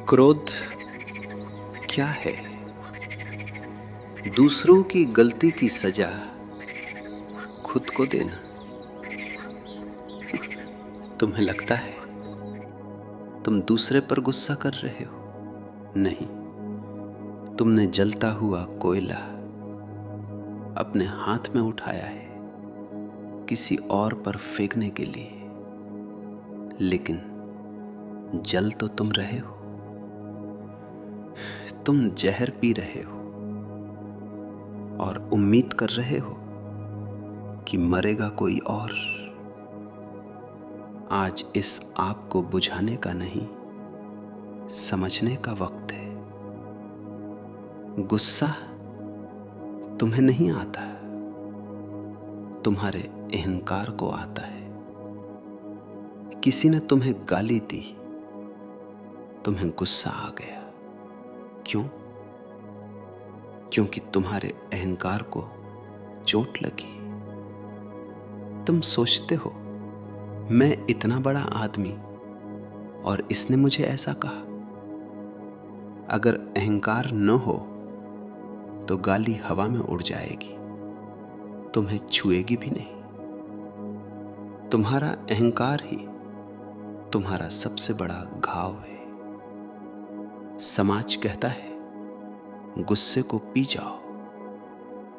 क्रोध क्या है? दूसरों की गलती की सजा खुद को देना। तुम्हें लगता है तुम दूसरे पर गुस्सा कर रहे हो? नहीं, तुमने जलता हुआ कोयला अपने हाथ में उठाया है किसी और पर फेंकने के लिए, लेकिन जल तो तुम रहे हो। तुम जहर पी रहे हो और उम्मीद कर रहे हो कि मरेगा कोई और। आज इस आग को बुझाने का नहीं, समझने का वक्त है। गुस्सा तुम्हें नहीं आता, तुम्हारे अहंकार को आता है। किसी ने तुम्हें गाली दी, तुम्हें गुस्सा आ गया। क्यों? क्योंकि तुम्हारे अहंकार को चोट लगी। तुम सोचते हो मैं इतना बड़ा आदमी और इसने मुझे ऐसा कहा। अगर अहंकार न हो तो गाली हवा में उड़ जाएगी, तुम्हें छुएगी भी नहीं। तुम्हारा अहंकार ही तुम्हारा सबसे बड़ा घाव है। समाज कहता है गुस्से को पी जाओ,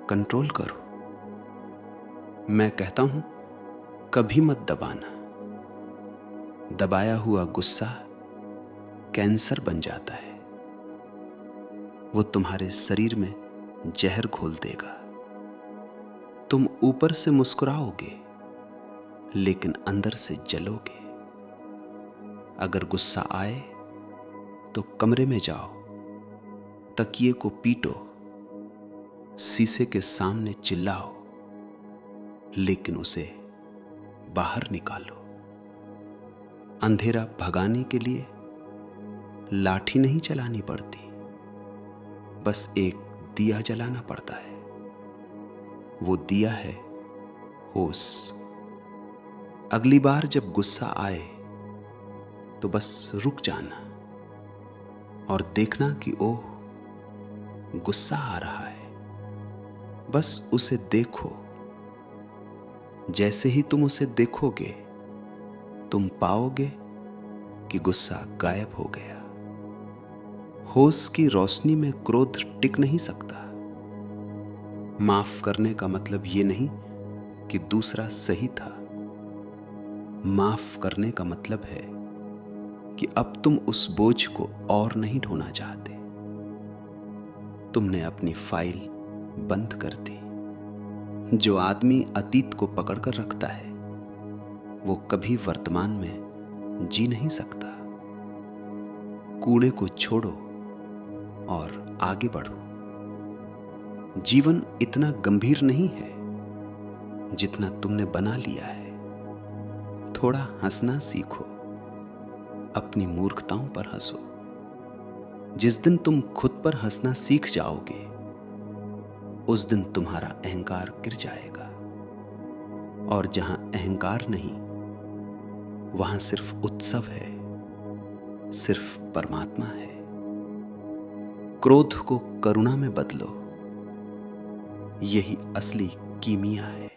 कंट्रोल करो। मैं कहता हूं कभी मत दबाना। दबाया हुआ गुस्सा कैंसर बन जाता है। वो तुम्हारे शरीर में जहर घोल देगा। तुम ऊपर से मुस्कुराओगे लेकिन अंदर से जलोगे। अगर गुस्सा आए तो कमरे में जाओ, तकिए को पीटो, शीशे के सामने चिल्लाओ, लेकिन उसे बाहर निकालो। अंधेरा भगाने के लिए लाठी नहीं चलानी पड़ती, बस एक दिया जलाना पड़ता है। वो दिया है होश। अगली बार जब गुस्सा आए तो बस रुक जाना और देखना कि ओह, गुस्सा आ रहा है। बस उसे देखो। जैसे ही तुम उसे देखोगे तुम पाओगे कि गुस्सा गायब हो गया। होश की रोशनी में क्रोध टिक नहीं सकता। माफ करने का मतलब ये नहीं कि दूसरा सही था। माफ करने का मतलब है कि अब तुम उस बोझ को और नहीं ढोना चाहते। तुमने अपनी फाइल बंद कर दी। जो आदमी अतीत को पकड़कर रखता है वो कभी वर्तमान में जी नहीं सकता। कूड़े को छोड़ो और आगे बढ़ो। जीवन इतना गंभीर नहीं है जितना तुमने बना लिया है। थोड़ा हंसना सीखो, अपनी मूर्खताओं पर हंसो। जिस दिन तुम खुद पर हंसना सीख जाओगे उस दिन तुम्हारा अहंकार गिर जाएगा। और जहां अहंकार नहीं वहां सिर्फ उत्सव है, सिर्फ परमात्मा है। क्रोध को करुणा में बदलो, यही असली कीमिया है।